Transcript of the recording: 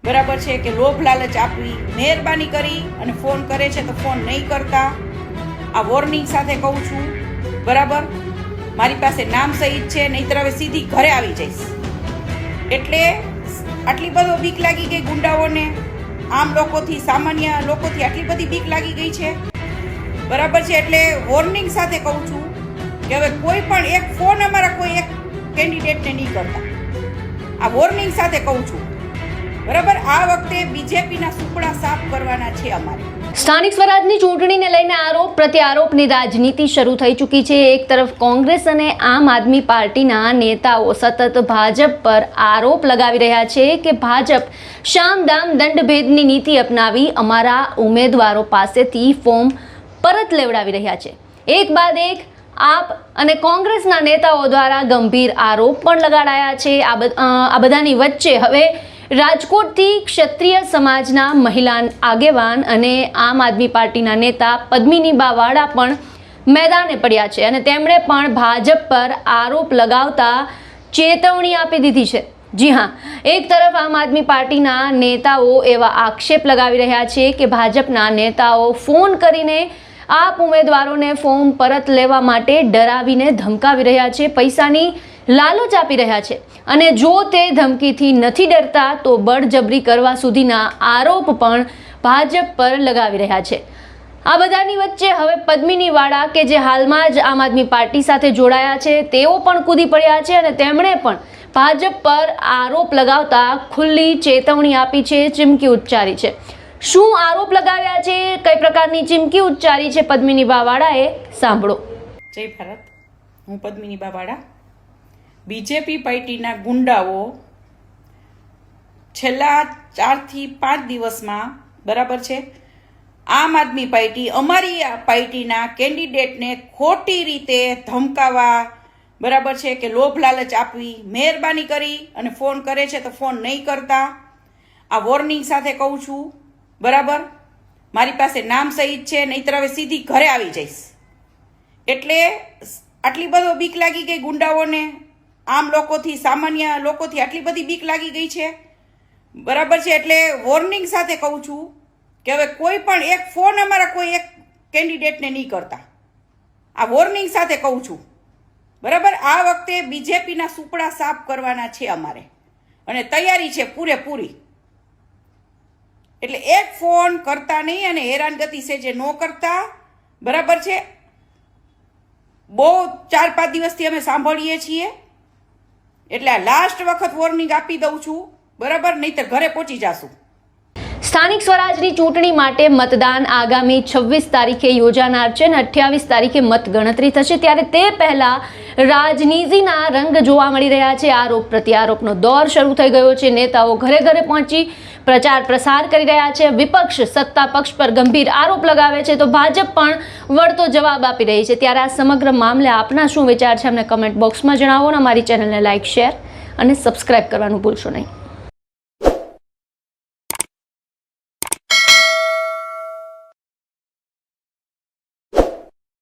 બરાબર છે કે લોભ લાલચ આપવી, મહેરબાની કરી અને ફોન કરે છે તો ફોન નહીં કરતા. આ વોર્નિંગ સાથે કહું છું. બરાબર, મારી પાસે નામ સહિત છે, નહીંતર હવે સીધી ઘરે આવી જઈશ. એટલે આટલી બધો બીક લાગી ગઈ ગુંડાઓને, આમ લોકોથી, સામાન્ય લોકોથી આટલી બધી બીક લાગી ગઈ છે. બરાબર છે, એટલે વોર્નિંગ સાથે કહું છું કે હવે કોઈ પણ એક ફોન અમારા કોઈ એક કેન્ડિડેટને નહીં કરતા. આ વોર્નિંગ સાથે કહું છું. બરાબર, આ વખતે બીજેપીના સુપડા સાફ કરવાના છે અમારે. સ્થાનિક સ્વરાજની ચૂંટણીને લઈને આરોપ પ્રત્યારોપની રાજનીતિ શરૂ થઈ ચૂકી છે. એક તરફ કોંગ્રેસ અને આમ આદમી પાર્ટીના નેતાઓ સતત ભાજપ પર આરોપ લગાવી રહ્યા છે કે ભાજપ શામદામ દંડભેદની નીતિ અપનાવી અમારા ઉમેદવારો પાસેથી ફોર્મ પરત લેવડાવી રહ્યા છે. એક બાદ એક આપ અને કોંગ્રેસના નેતાઓ દ્વારા ગંભીર આરોપ પણ લગાડાયા છે. આ બધાની વચ્ચે હવે રાજકોટથી ક્ષત્રિય સમાજના મહિલા આગેવાન અને આમ આદમી પાર્ટીના નેતા પદ્મિનીબા વાળા પણ મેદાને પડ્યા છે અને તેમણે પણ ભાજપ પર આરોપ લગાવતા ચેતવણી આપી દીધી છે. જી હા, એક તરફ આમ આદમી પાર્ટીના નેતાઓ એવા આક્ષેપ લગાવી રહ્યા છે કે ભાજપના નેતાઓ ફોન કરીને આપ ઉમેદવારોને ફોર્મ પરત લેવા માટે ડરાવીને ધમકાવી રહ્યા છે, પૈસાની લાલચ આપી રહ્યા છે અને જો તે ધમકીથી નથી ડરતા તો બળજબરી કરવા સુધીના આરોપ પણ ભાજપ પર લગાવી રહ્યા છે. આ બધાની વચ્ચે હવે પદ્મિનીવાળા કે જે હાલમાં જ આમ આદમી પાર્ટી સાથે જોડાયા છે તેઓ પણ કૂદી પડ્યા છે અને તેમણે પણ ભાજપ પર આરોપ લગાવતા ખુલ્લી ચેતવણી આપી છે, ચીમકી ઉચ્ચારી છે. શું આરોપ લગાવ્યા છે, કઈ પ્રકારની ચીમકી ઉચ્ચારી છે પદ્મિનીબા વાળાએ, સાંભળો. જય ભારત, હું પદ્મિનીબા વાળા. બીજેપી પાર્ટીના ગુંડાઓ છેલ્લા 4 થી 5 દિવસમાં, બરાબર છે, આમ આદમી પાર્ટી અમારી પાર્ટીના કેન્ડિડેટને ખોટી રીતે ધમકાવા, બરાબર છે કે લોભ લાલચ આપવી, મહેરબાની કરી અને ફોન કરે છે તો ફોન નહીં કરતા. આ વોર્નિંગ સાથે કહું છું. બરાબર, મારી પાસે નામ સહિત છે, નહીંતર હવે સીધી ઘરે આવી જઈશ. એટલે આટલી બધો બીક લાગી ગઈ ગુંડાઓને, આમ લોકોથી, સામાન્ય લોકોથી આટલી બધી બીક લાગી ગઈ છે. બરાબર છે, એટલે વોર્નિંગ સાથે કહું છું કે હવે કોઈ પણ એક ફોન અમારા કોઈ એક કેન્ડિડેટને નહીં કરતા. આ વોર્નિંગ સાથે કહું છું. બરાબર, આ વખતે બીજેપીના સુપડા સાફ કરવાના છે અમારે અને તૈયારી છે પૂરેપૂરી. એટલે એક ફોન કરતા નહીં અને હેરાનગતિ છે જે ન કરતા. બરાબર છે, બહુ 4-5 દિવસથી અમે સાંભળીએ છીએ. એટલે આ લાસ્ટ વખત વોર્નિંગ આપી દઉં છું. બરાબર, નહીંતર ઘરે પહોંચી જાશું. સ્થાનિક સ્વરાજની ચૂંટણી માટે મતદાન આગામી 26 તારીખે યોજાનાર છે અને 28 તારીખે મતગણતરી થશે. ત્યારે તે પહેલા રાજનીતિના રંગ જોવા મળી રહ્યા છે. આરોપ પ્રત્યારોપનો દોર શરૂ થઈ ગયો છે. નેતાઓ ઘરે ઘરે પહોંચી પ્રચાર પ્રસાર કરી રહ્યા છે. વિપક્ષ સત્તા પક્ષ પર ગંભીર આરોપ લગાવે છે તો ભાજપ પણ વળતો જવાબ આપી રહી છે. ત્યારે આ સમગ્ર મામલે આપના શું વિચાર છે અમને કમેન્ટ બોક્સમાં જણાવો અને અમારી ચેનલને લાઇક, શેર અને સબસ્ક્રાઇબ કરવાનું ભૂલશો નહીં.